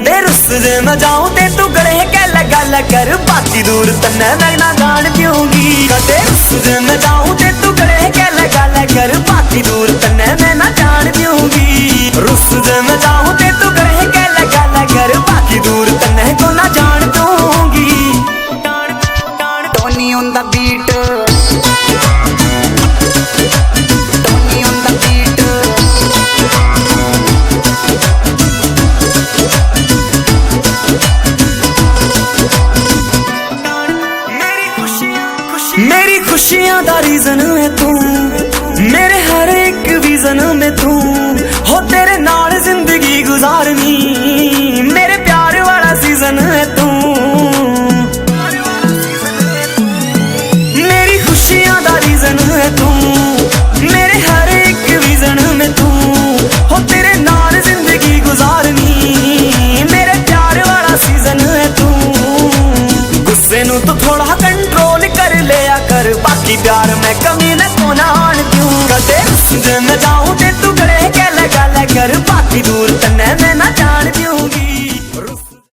कदे रुस दे मैं जाऊं ते तू गले के लगा कर, बाकी दूर तन्ने मैं ना जान दूंगी। कदे रुस दे मैं जाऊं ते तू गले के लगा कर, बाकी दूर तन्ने मैं ना जान दूंगी। रुस दे मैं जाऊं ते तू गले के लगा कर, बाकी दूर तन्ने को ना जान दूंगी। Tony on the beat, मेरी खुशियां दा रीजन है तू, मेरे हर एक विजन में तू हो, तेरे नाल जिंदगी गुजारनी, मेरे प्यार वाला सीजन है तू। मेरी खुशियां दा रीजन है तू, मेरे हर एक विजन में तू हो, तेरे नाल जिंदगी गुजारनी, मेरे प्यार वाला सीजन है तू। गुस्से नू तो थोड़ा कंट्रोल कर लिया कर, बाकी प्यार में कमी न को ना आन क्यों। कदे रुस दे मैं जाऊं ते तू गले के लगा कर, बाकी दूर तन्ने मैं ना जान दूं।